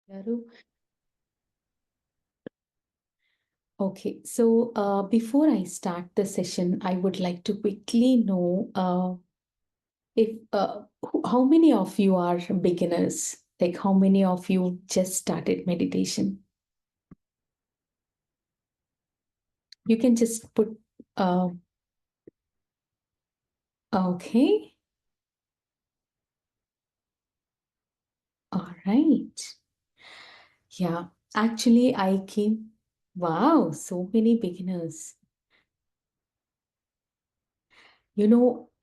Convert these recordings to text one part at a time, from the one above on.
Yaru. Okay, so before I start the session, I would like to quickly know if how many of you are beginners? Like how many of you just started meditation? You can just put uh, okay, all right. Yeah, actually I came. Wow, so many beginners.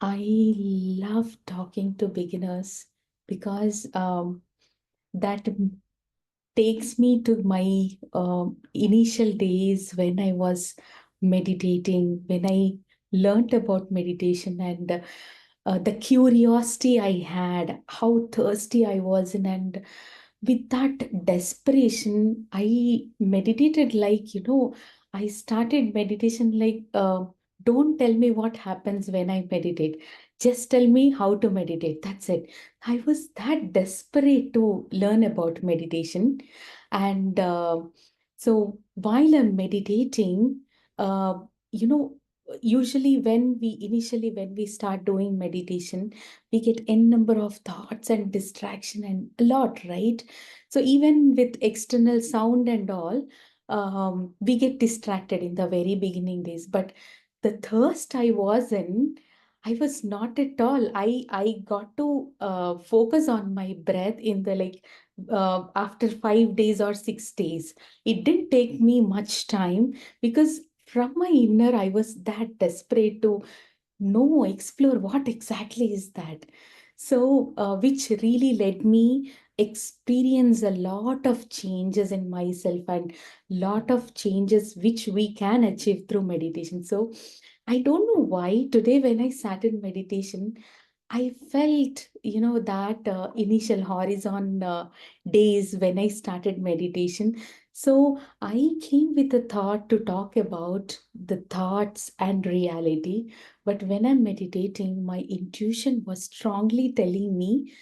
I love talking to beginners because that takes me to my initial days when I was meditating, when I learned about meditation and the curiosity I had, how thirsty I was, and with that desperation, I meditated like, I started meditation like, don't tell me what happens when I meditate. Just tell me how to meditate. That's it. I was that desperate to learn about meditation. And so while I'm meditating, uh, you know, usually when we start doing meditation, we get n number of thoughts and distraction and a lot, right? So even with external sound and all, we get distracted in the very beginning days. But the thirst I was in, I was not at all. I got to focus on my breath in the like after 5 days or 6 days. It didn't take me much time because from my inner I was that desperate to know, explore what exactly is that. So which really led me experience a lot of changes in myself and lot of changes which we can achieve through meditation. So I don't know why today when I sat in meditation, I felt, that initial horizon days when I started meditation. So I came with a thought to talk about the thoughts and reality. But when I'm meditating, my intuition was strongly telling me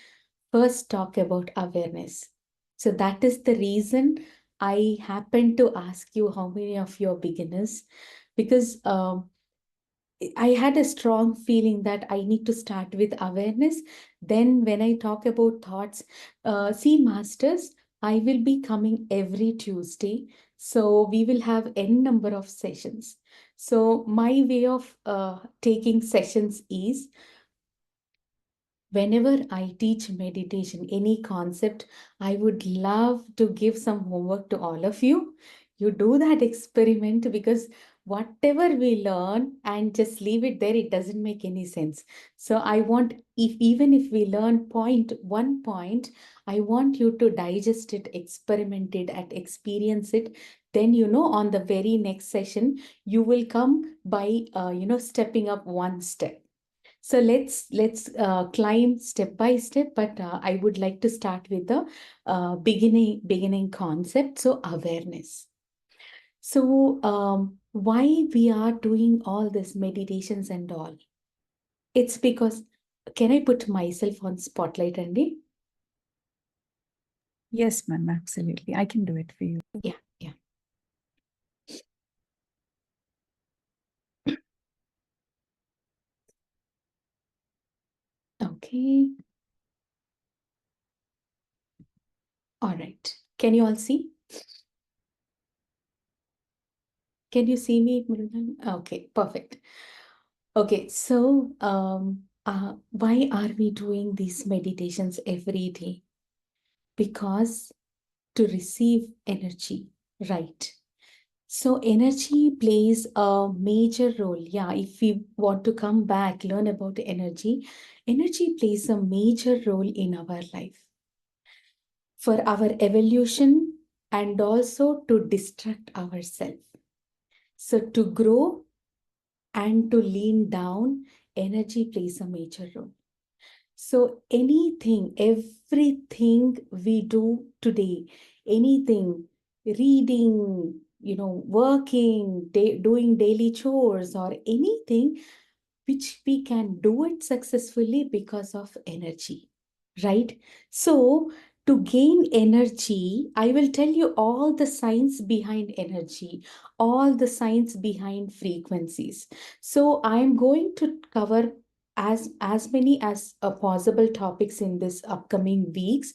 first talk about awareness. So that is the reason I happened to ask you how many of you are beginners, because I had a strong feeling that I need to start with awareness. Then, when I talk about thoughts, see, masters, I will be coming every Tuesday. So, we will have n number of sessions. So, my way of taking sessions is whenever I teach meditation, any concept, I would love to give some homework to all of you. You do that experiment because whatever we learn and just leave it there, it doesn't make any sense. So I want, if even if we learn one point, I want you to digest it, experiment it, and experience it. Then, on the very next session, you will come by, stepping up one step. So let's climb step by step, but I would like to start with the beginning concept. So awareness. So why we are doing all this meditations and all? It's because can I put myself on spotlight, Andy? Yes, ma'am, absolutely. I can do it for you. Yeah, yeah. Okay. All right. Can you all see? Can you see me, Mrigan? Okay, perfect. Okay, so why are we doing these meditations every day? Because to receive energy, right? So energy plays a major role. Yeah, if we want to come back, learn about energy, energy plays a major role in our life for our evolution and also to distract ourselves. So to grow and to lean down, energy plays a major role. So anything, everything we do today, anything, reading, working, doing daily chores or anything, which we can do it successfully because of energy, right? So To gain energy, I will tell you all the science behind energy, all the science behind frequencies. So I am going to cover as many as possible topics in this upcoming weeks.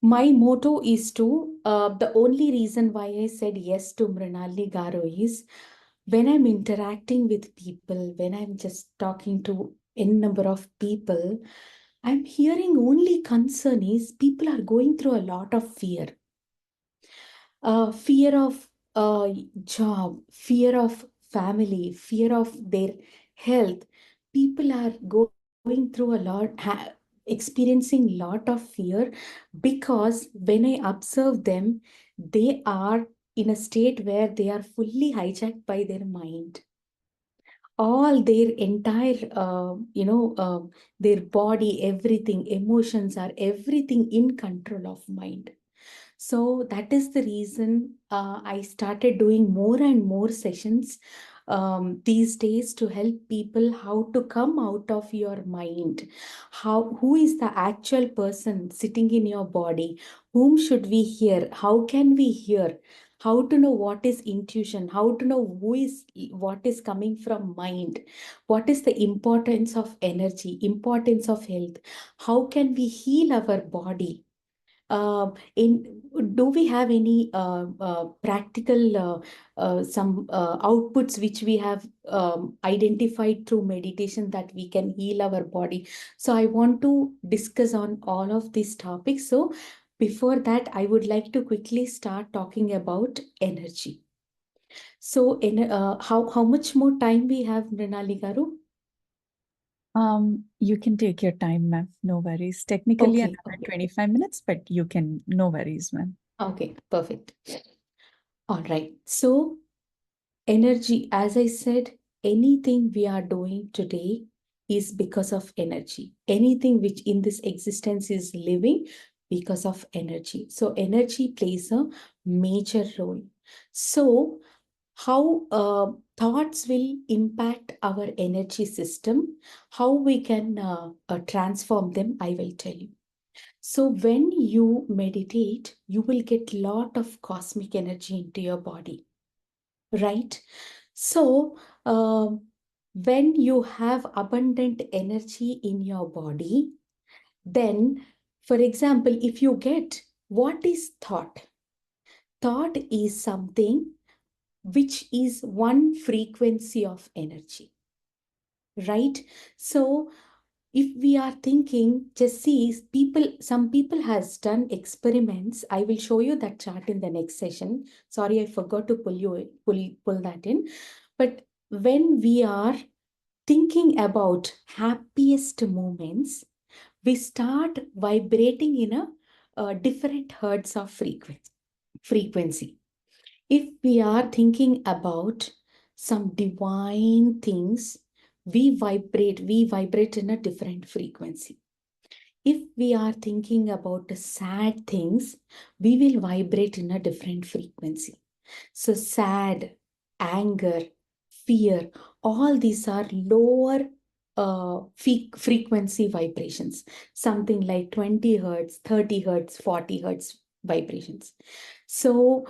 My motto is to, the only reason why I said yes to Mrinalini Garo is when I'm interacting with people, when I'm just talking to n number of people, I'm hearing only concern is people are going through a lot of fear. Fear of job, fear of family, fear of their health. People are going through a lot, experiencing lot of fear, because when I observe them, they are in a state where they are fully hijacked by their mind. All their entire their body, everything, emotions are everything in control of mind. So that is the reason I started doing more and more sessions these days to help people how to come out of your mind. Who is the actual person sitting in your body? Whom should we hear? How can we hear? How to know what is intuition? How to know what is coming from mind? What is the importance of energy? Importance of health? How can we heal our body? In Do we have any practical some outputs which we have identified through meditation that we can heal our body? So I want to discuss on all of these topics. So before that, I would like to quickly start talking about energy. So how much more time we have, Mrinali Garu? You can take your time, ma'am. No worries. Technically, Okay, another okay, 25 minutes, but you can, no worries, ma'am. okay, perfect. All right. So energy, as I said, anything we are doing today is because of energy. Anything which in this existence is living because of energy. So energy plays a major role. So how thoughts will impact our energy system, how we can transform them, I will tell you. So when you meditate, you will get lot of cosmic energy into your body, right? So, when you have abundant energy in your body, then, for example, if you get what is thought? Thought is something which is one frequency of energy, right? So, if we are thinking, just see, some people has done experiments. I will show you that chart in the next session. Sorry, I forgot to pull that in. But when we are thinking about happiest moments, we start vibrating in a different hertz of frequency. If we are thinking about some divine things, we vibrate in a different frequency. If we are thinking about the sad things, we will vibrate in a different frequency. So sad, anger, fear, all these are lower frequency vibrations, something like 20 hertz, 30 hertz, 40 hertz vibrations. So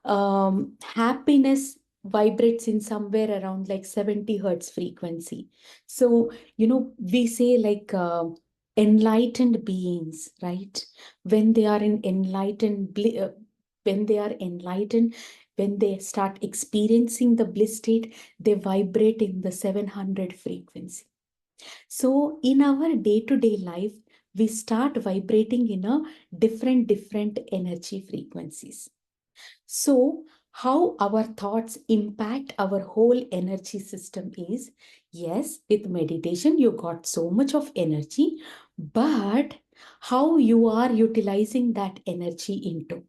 happiness vibrates in somewhere around like 70 hertz frequency. So, we say like enlightened beings, right? When they are in when they are enlightened, when they start experiencing the bliss state, they vibrate in the 700 frequency. So in our day-to-day life, we start vibrating in a different energy frequencies. So, how our thoughts impact our whole energy system is, yes, with meditation, you got so much of energy, but how you are utilizing that energy into.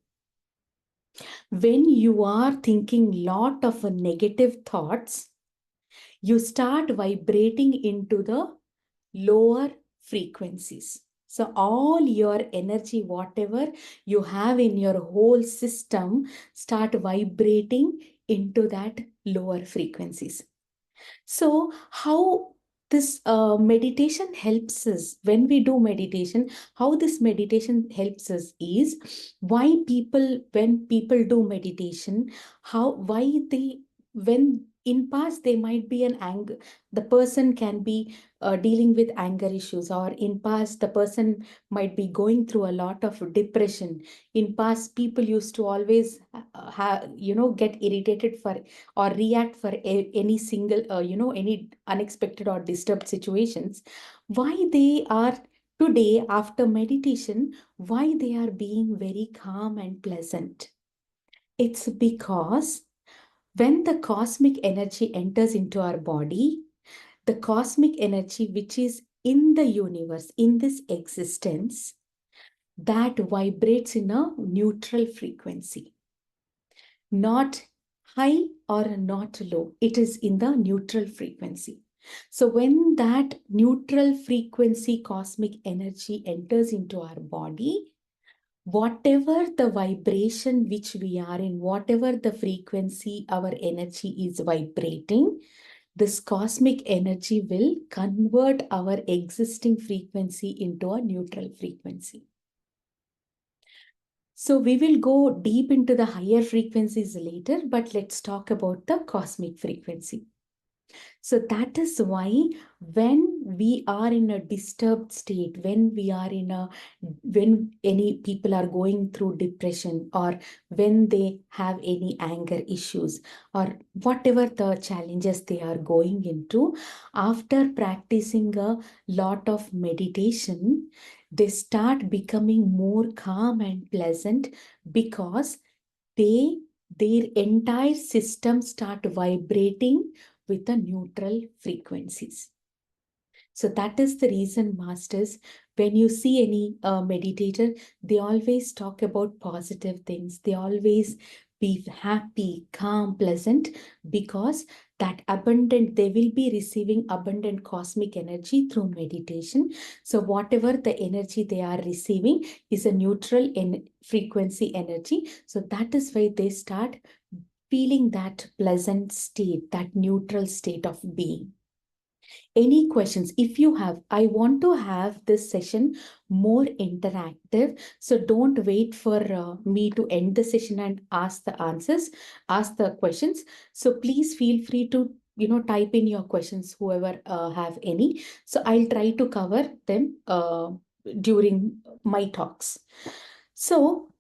When you are thinking lot of negative thoughts, you start vibrating into the lower frequencies. So all your energy, whatever you have in your whole system, start vibrating into that lower frequencies. So how this meditation helps us. When we do meditation, how this meditation helps us is why people, when people do meditation, how, why they, when in past they might be an anger, the person can be dealing with anger issues, or in past the person might be going through a lot of depression. In past, people used to always get irritated for or react for any single any unexpected or disturbed situations. Why they are today, after meditation, why they are being very calm and pleasant? It's because when the cosmic energy enters into our body, the cosmic energy which is in the universe, in this existence, that vibrates in a neutral frequency, not high or not low. It is in the neutral frequency. So when that neutral frequency cosmic energy enters into our body, whatever the vibration which we are in, whatever the frequency our energy is vibrating, this cosmic energy will convert our existing frequency into a neutral frequency. So we will go deep into the higher frequencies later, but let's talk about the cosmic frequency. So that is why when we are in a disturbed state, when any people are going through depression, or when they have any anger issues, or whatever the challenges they are going into, after practicing a lot of meditation, they start becoming more calm and pleasant, because they their entire system start vibrating with the neutral frequencies. So that is the reason, masters, when you see any meditator, they always talk about positive things. They always be happy, calm, pleasant, because that abundant, they will be receiving abundant cosmic energy through meditation. So whatever the energy they are receiving is a neutral frequency energy. So that is why they start feeling that pleasant state, that neutral state of being. Any questions? If you have, I want to have this session more interactive. So don't wait for me to end the session and ask the answers, ask the questions. So please feel free to type in your questions, whoever have any. So I'll try to cover them during my talks. So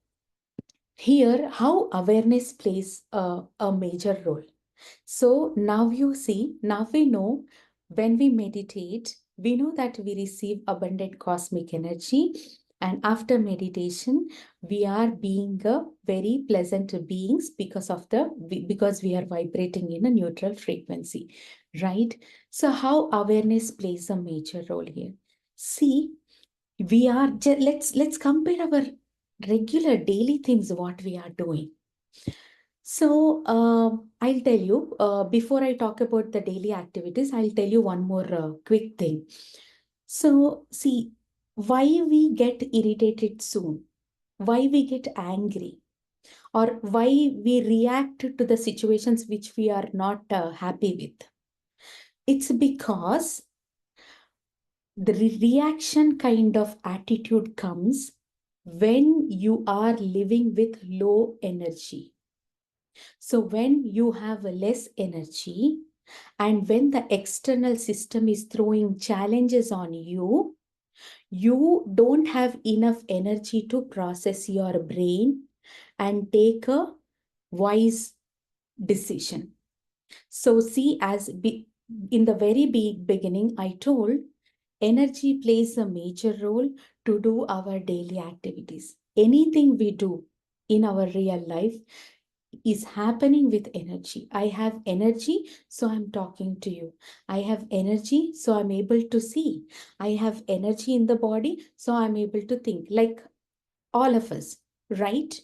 here, how awareness plays a major role. So now you see, now we know, when we meditate, we know that we receive abundant cosmic energy. And after meditation, we are being a very pleasant beings because we are vibrating in a neutral frequency, right? So how awareness plays a major role here. See, let's compare our regular daily things, what we are doing. So I'll tell you, before I talk about the daily activities, I'll tell you one more quick thing. So see, why we get irritated soon, why we get angry, or why we react to the situations which we are not happy with. It's because the reaction kind of attitude comes when you are living with low energy. So when you have less energy, and when the external system is throwing challenges on you, you don't have enough energy to process your brain and take a wise decision. So see, in the very beginning, I told energy plays a major role to do our daily activities. Anything we do in our real life is happening with energy. I have energy, so I'm talking to you. I have energy, so I'm able to see. I have energy in the body, so I'm able to think, like all of us, right?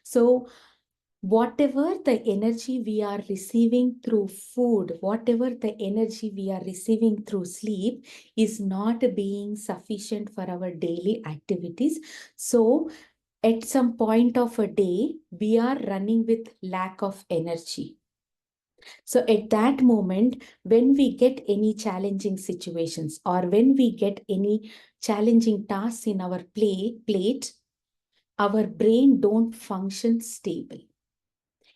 So whatever the energy we are receiving through food, whatever the energy we are receiving through sleep is not being sufficient for our daily activities. So at some point of a day, we are running with lack of energy. So at that moment, when we get any challenging situations or when we get any challenging tasks in our plate, our brain don't function stable.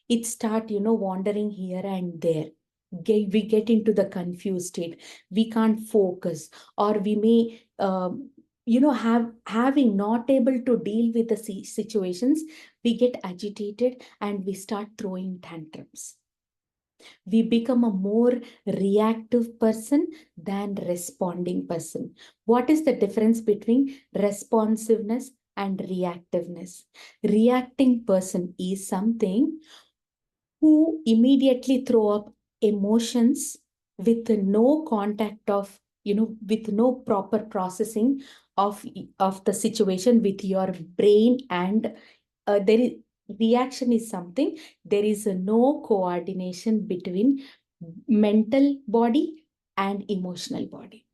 It start, wandering here and there. We get into the confused state. We can't focus, or we may, having not able to deal with the situations, we get agitated and we start throwing tantrums. We become a more reactive person than responding person. What is the difference between responsiveness and reactiveness? Reacting person is something who immediately throw up emotions with no contact of, with no proper processing of the situation with your brain, and there is reaction is something, there is no coordination between mental body and emotional body.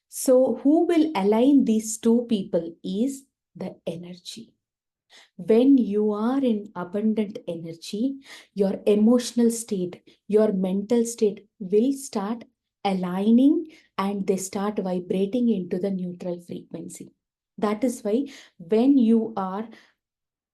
So who will align these two people is the energy. When you are in abundant energy, your emotional state, your mental state will start aligning, and they start vibrating into the neutral frequency. That is why when you are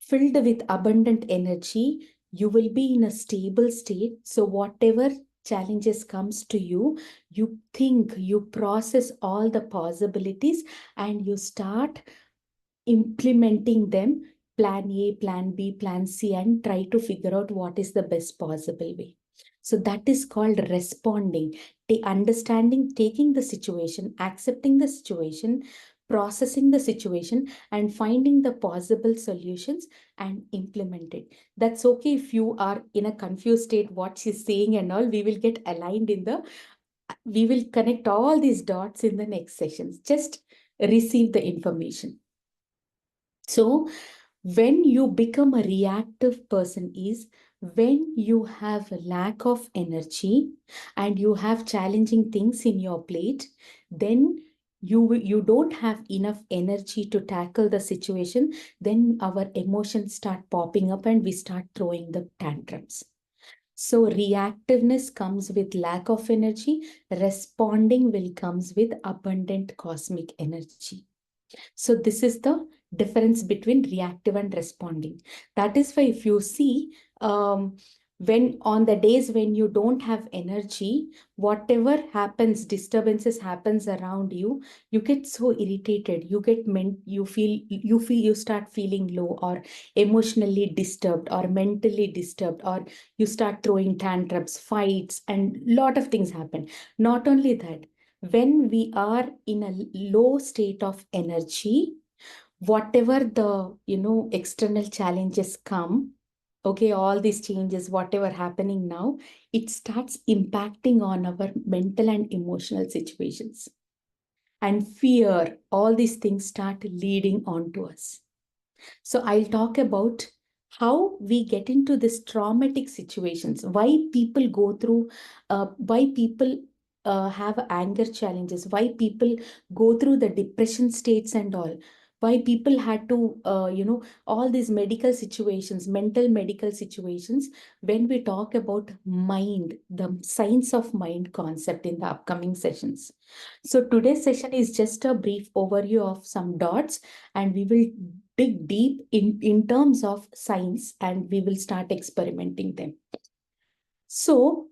filled with abundant energy, you will be in a stable state. So whatever challenges comes to you, you think, you process all the possibilities, and you start implementing them, plan A, plan B, plan C, and try to figure out what is the best possible way. So that is called responding, understanding, taking the situation, accepting the situation, processing the situation, and finding the possible solutions and implement it. That's okay if you are in a confused state, what she's saying and all, we will get aligned in the, we will connect all these dots in the next sessions. Just receive the information. So when you become a reactive person is when you have a lack of energy and you have challenging things in your plate, then you don't have enough energy to tackle the situation. Then our emotions start popping up and we start throwing the tantrums. So reactiveness comes with lack of energy, responding will comes with abundant cosmic energy. So this is the difference between reactive and responding. That is why if you see, when on the days when you don't have energy, whatever happens, disturbances happens around you, you get so irritated. You get you start feeling low or emotionally disturbed or mentally disturbed, or you start throwing tantrums, fights, and lot of things happen. Not only that, when we are in a low state of energy, whatever the external challenges come, okay, all these changes, whatever happening now, it starts impacting on our mental and emotional situations, and fear, all these things start leading on to us. So I'll talk about how we get into this traumatic situations, why people go through, why people have anger challenges, why people go through the depression states and all, why people had to, all these medical situations, mental medical situations, when we talk about mind, the science of mind concept in the upcoming sessions. So today's session is just a brief overview of some dots, and we will dig deep in terms of science, and we will start experimenting them. So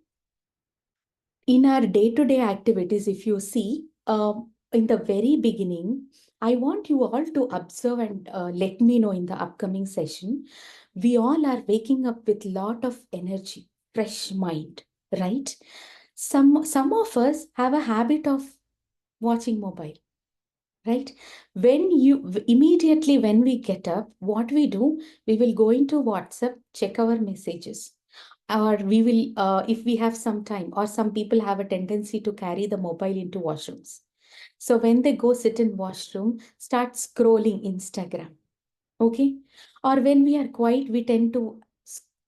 in our day-to-day activities, if you see, in the very beginning, I want you all to observe and let me know in the upcoming session. We all are waking up with lot of energy, fresh mind, right? Some of us have a habit of watching mobile, right? When you immediately when we get up, what we do, we will go into WhatsApp, check our messages, or we will, if we have some time, or some people have a tendency to carry the mobile into washrooms. So when they go sit in washroom, start scrolling Instagram, okay? Or when we are quiet, we tend to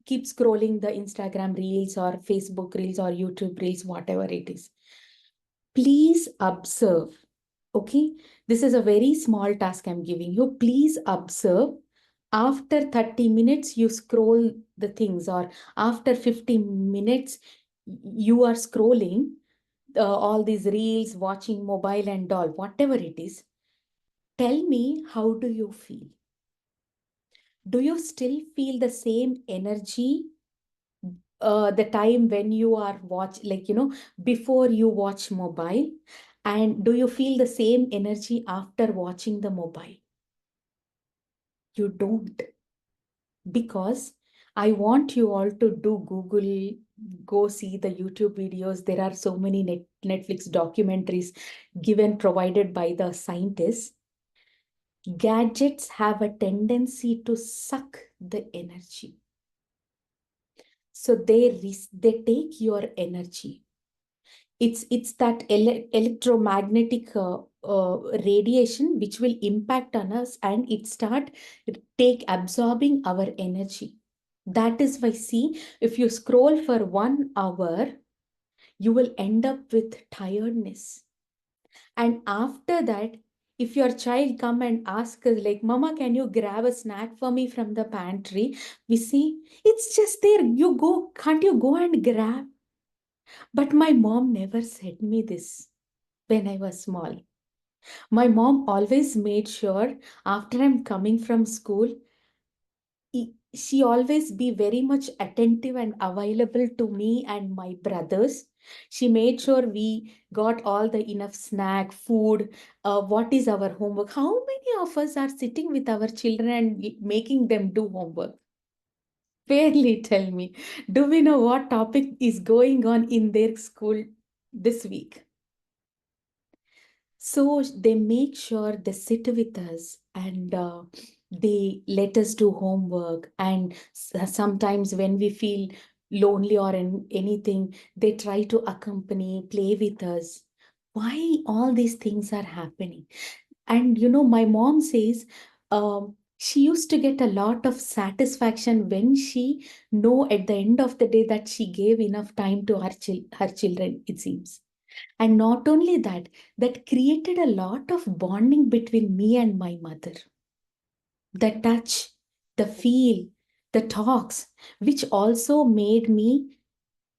keep scrolling the Instagram reels or Facebook reels or YouTube reels, whatever it is. Please observe. Okay, this is a very small task I'm giving you. Please observe. After 30 minutes, you scroll the things, or after 50 minutes, you are scrolling all these reels, watching mobile and all, whatever it is. Tell me, how do you feel? Do you still feel the same energy the time when you are watch, like, before you watch mobile? And do you feel the same energy after watching the mobile? You don't. Because I want you all to do Google, go see the YouTube videos. There are so many Netflix documentaries given, provided by the scientists. Gadgets have a tendency to suck the energy. So they take your energy. It's that electromagnetic radiation which will impact on us, and it start take absorbing our energy. That is why, see, if you scroll for 1 hour, you will end up with tiredness. And after that, if your child come and ask us like, Mama, can you grab a snack for me from the pantry? We see, it's just there. You go, can't you go and grab? But my mom never said me this when I was small. My mom always made sure after I'm coming from school, she always be very much attentive and available to me and my brothers. She made sure we got all the enough snack, food, what is our homework. How many of us are sitting with our children and making them do homework? Fairly tell me, do we know what topic is going on in their school this week? So they make sure they sit with us, and they let us do homework. And sometimes when we feel lonely or anything, they try to accompany, play with us. Why all these things are happening? And my mom says she used to get a lot of satisfaction when she know at the end of the day that she gave enough time to her children, it seems. And not only that, that created a lot of bonding between me and my mother. The touch, the feel, the talks, which also made me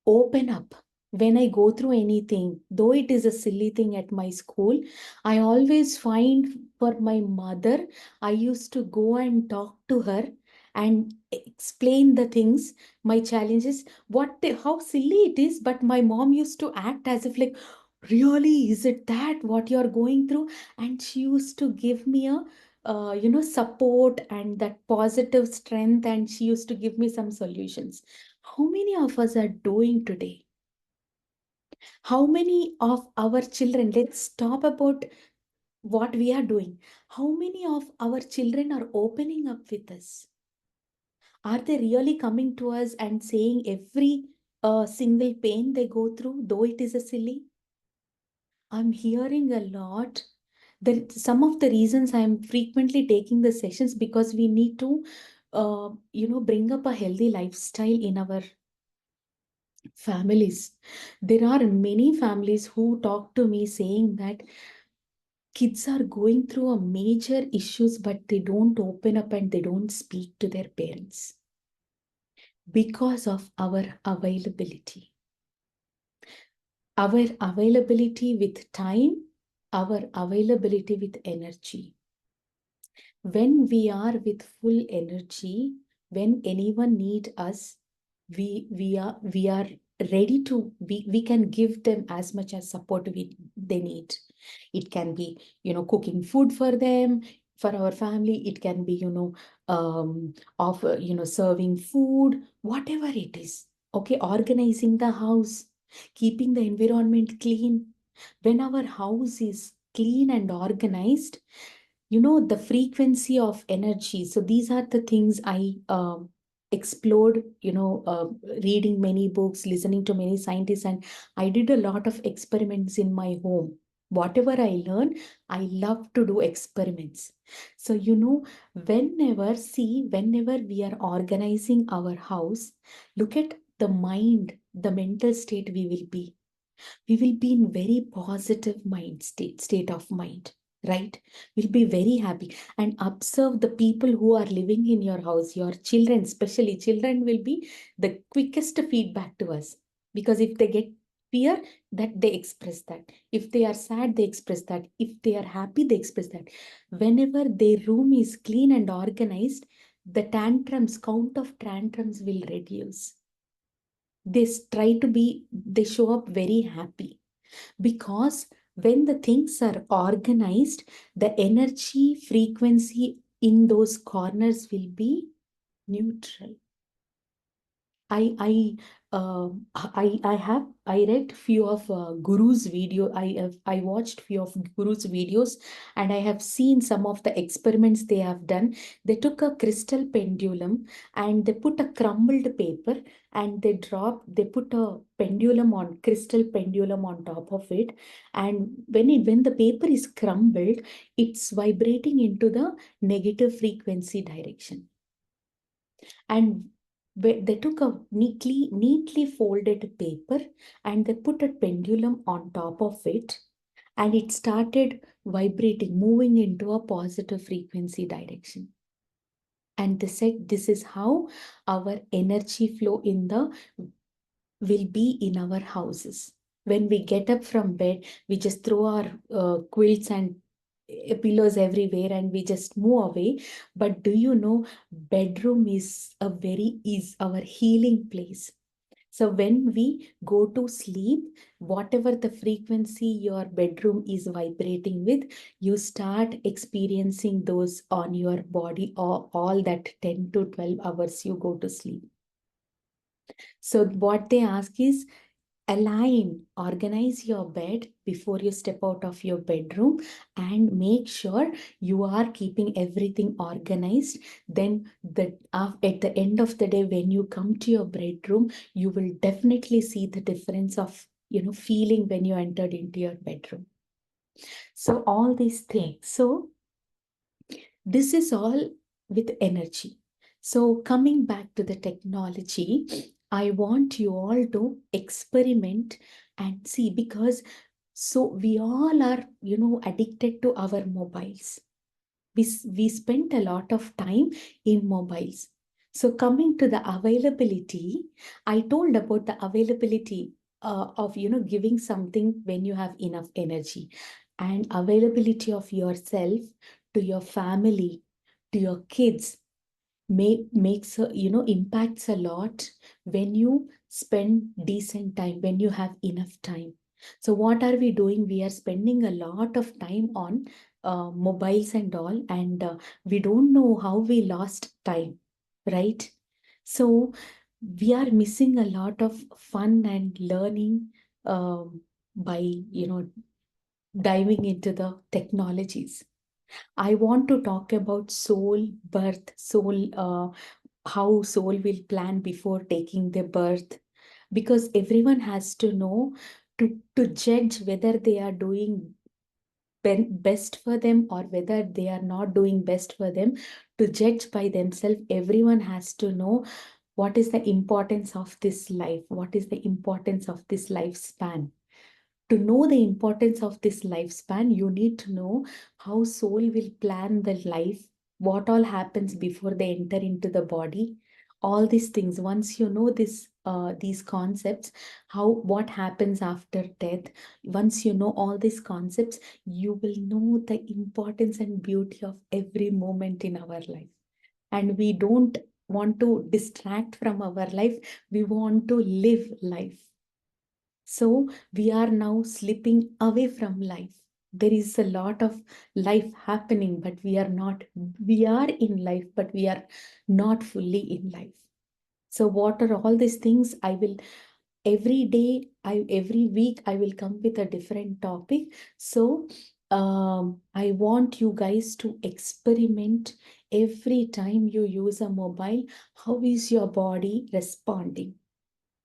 open up. When I go through anything, though it is a silly thing at my school, I always find for my mother, I used to go and talk to her and explain the things, my challenges, how silly it is, but my mom used to act as if like, really, is it that what you're going through? And she used to give me a support and that positive strength, and she used to give me some solutions. How many of us are doing today? How many of our children, let's stop about what we are doing. How many of our children are opening up with us? Are they really coming to us and saying every single pain they go through, though it is a silly? I'm hearing a lot. Some of the reasons I'm frequently taking the sessions, because we need to, bring up a healthy lifestyle in our families. There are many families who talk to me saying that kids are going through a major issues, but they don't open up and they don't speak to their parents because of our availability. Our availability with time, our availability with energy. When we are with full energy, when anyone need us, we are ready to, we can give them as much as support they need. It can be cooking food for them, for our family. It can be of serving food, whatever it is. Okay, organizing the house, keeping the environment clean. When our house is clean and organized, the frequency of energy. So these are the things I explored, reading many books, listening to many scientists, and I did a lot of experiments in my home. Whatever I learn, I love to do experiments. So whenever we are organizing our house, look at the mind, the mental state we will be in very positive mind state of mind. right? We'll be very happy. And observe the people who are living in your house, your children, especially children will be the quickest feedback to us. Because if they get fear, that they express that. If they are sad, they express that. If they are happy, they express that. Whenever their room is clean and organized, the tantrums, count of tantrums will reduce. They show up very happy, because when the things are organized, the energy frequency in those corners will be neutral. I read few of Guru's video. I watched few of Guru's videos, and I have seen some of the experiments they have done. They took a crystal pendulum and they put a crumbled paper, and they put a pendulum on crystal pendulum on top of it, and when the paper is crumbled, it's vibrating into the negative frequency direction. And they took a neatly folded paper, and they put a pendulum on top of it, and it started vibrating, moving into a positive frequency direction. And they said this is how our energy flow in the will be in our houses. When we get up from bed, we just throw our quilts and pillows everywhere and we just move away. But do you know, bedroom is our healing place. So when we go to sleep, whatever the frequency your bedroom is vibrating with, you start experiencing those on your body all that 10 to 12 hours you go to sleep. So what they ask is, organize your bed before you step out of your bedroom, and make sure you are keeping everything organized. Then at the end of the day, when you come to your bedroom, you will definitely see the difference of, feeling when you entered into your bedroom. So all these things. So this is all with energy. So coming back to the technology, I want you all to experiment and see, because so we all are, addicted to our mobiles. We spent a lot of time in mobiles. So coming to the availability, I told about the availability of, giving something when you have enough energy, and availability of yourself to your family, to your kids, impacts a lot when you spend decent time, when you have enough time. So what are we doing? We are spending a lot of time on mobiles and all, and we don't know how we lost time, right? So we are missing a lot of fun and learning by, diving into the technologies. I want to talk about soul birth, how soul will plan before taking the birth, because everyone has to know, to judge whether they are doing best for them or whether they are not doing best for them. To judge by themselves, everyone has to know what is the importance of this life, what is the importance of this lifespan. To know the importance of this lifespan, you need to know how soul will plan the life, what all happens before they enter into the body, all these things. Once you know these concepts, what happens after death, once you know all these concepts, you will know the importance and beauty of every moment in our life. And we don't want to distract from our life, we want to live life. So we are now slipping away from life. There is a lot of life happening, but we are in life, but we are not fully in life. So what are all these things? Every week, I will come with a different topic. So I want you guys to experiment every time you use a mobile. How is your body responding?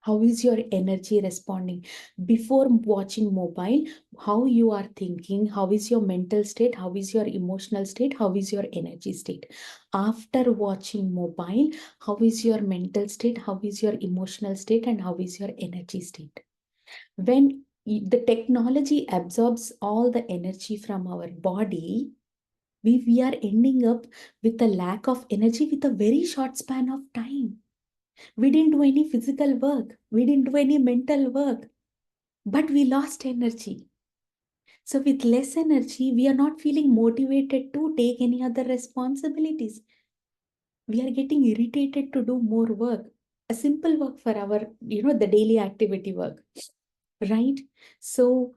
How is your energy responding? Before watching mobile, how you are thinking, how is your mental state, how is your emotional state, how is your energy state? After watching mobile, how is your mental state, how is your emotional state, and how is your energy state? When the technology absorbs all the energy from our body, we are ending up with a lack of energy with a very short span of time. We didn't do any physical work, we didn't do any mental work, but we lost energy. So, with less energy, we are not feeling motivated to take any other responsibilities. We are getting irritated to do more work, a simple work for our, the daily activity work, right? So,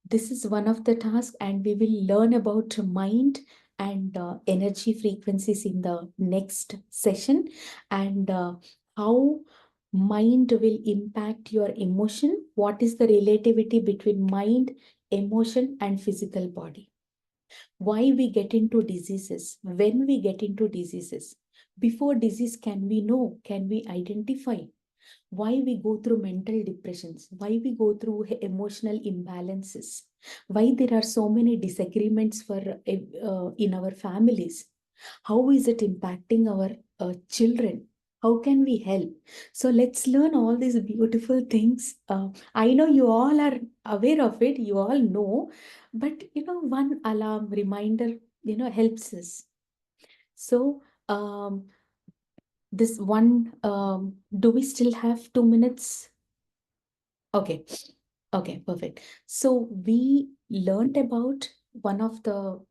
this is one of the tasks, and we will learn about mind and energy frequencies in the next session, and how mind will impact your emotion. What is the relativity between mind, emotion, and physical body? Why we get into diseases, when we get into diseases, before disease, can we know, can we identify? Why we go through mental depressions, why we go through emotional imbalances, why there are so many disagreements for in our families, how is it impacting our children, how can we help? So let's learn all these beautiful things. I know you all are aware of it, you all know, but one alarm reminder helps us. So um, this one, do we still have 2 minutes? Okay. Okay, perfect. So we learned about one of the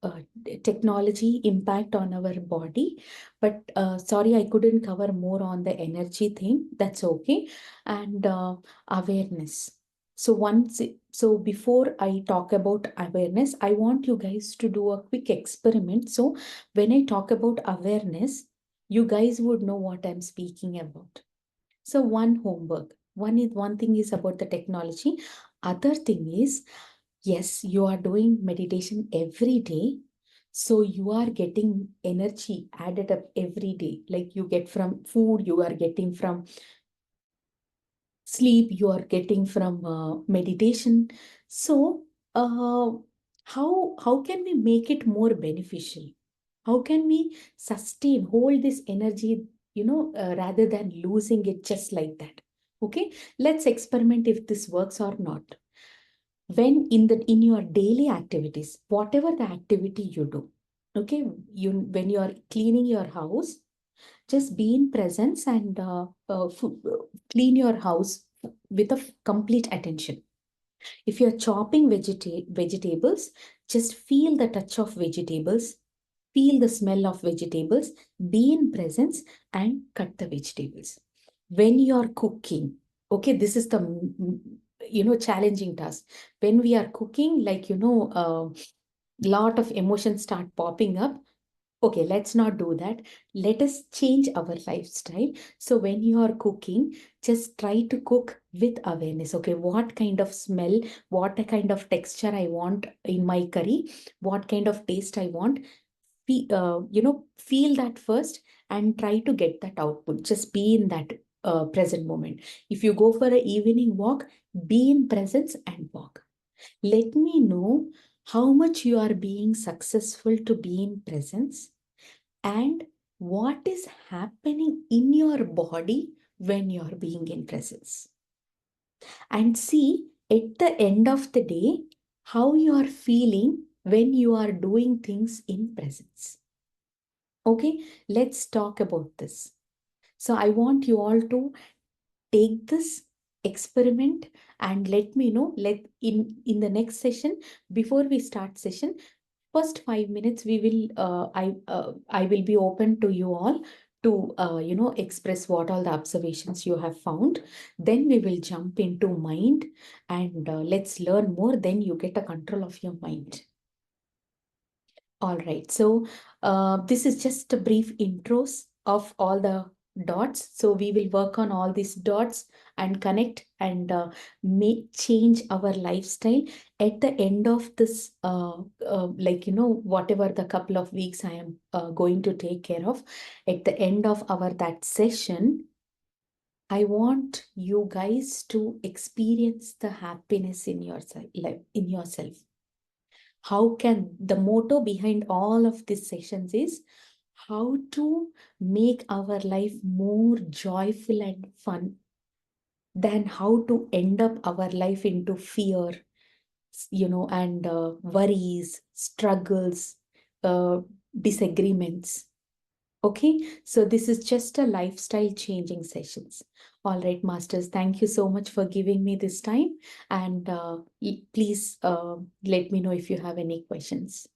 technology impact on our body, but sorry, I couldn't cover more on the energy thing. That's okay. And awareness. So so before I talk about awareness, I want you guys to do a quick experiment. So when I talk about awareness, you guys would know what I'm speaking about. So one homework, one thing is about the technology. Other thing is, yes, you are doing meditation every day. So you are getting energy added up every day. Like you get from food, you are getting from sleep, you are getting from meditation. So how can we make it more beneficial? How can we sustain, hold this energy, rather than losing it just like that? Okay, let's experiment if this works or not. When in your daily activities, whatever the activity you do, okay, when you are cleaning your house, just be in presence and clean your house with a complete attention. If you're chopping vegetables, just feel the touch of vegetables, feel the smell of vegetables, be in presence and cut the vegetables. When you're cooking, okay, this is the challenging task. When we are cooking, like lot of emotions start popping up. Okay, let's not do that. Let us change our lifestyle. So when you are cooking, just try to cook with awareness. Okay, what kind of smell, what kind of texture I want in my curry, what kind of taste I want. Feel that first and try to get that output. Just be in that present moment. If you go for an evening walk, be in presence and walk. Let me know how much you are being successful to be in presence and what is happening in your body when you're being in presence. And see at the end of the day how you are feeling when you are doing things in presence. Okay, let's talk about this. So I want you all to take this experiment and let me know. Let in the next session, before we start session, first 5 minutes we will I will be open to you all to express what all the observations you have found. Then we will jump into mind and let's learn more. Then you get a control of your mind. All right, so this is just a brief intros of all the dots. So we will work on all these dots and connect and make change our lifestyle. At the end of this, whatever the couple of weeks I am going to take care of, at the end of our that session, I want you guys to experience the happiness in yourself, like in yourself. How can the motto behind all of these sessions is how to make our life more joyful and fun. than how to end up our life into fear, and worries, struggles, uh, disagreements. Okay, so this is just a lifestyle changing sessions. All right, masters, thank you so much for giving me this time. And please let me know if you have any questions.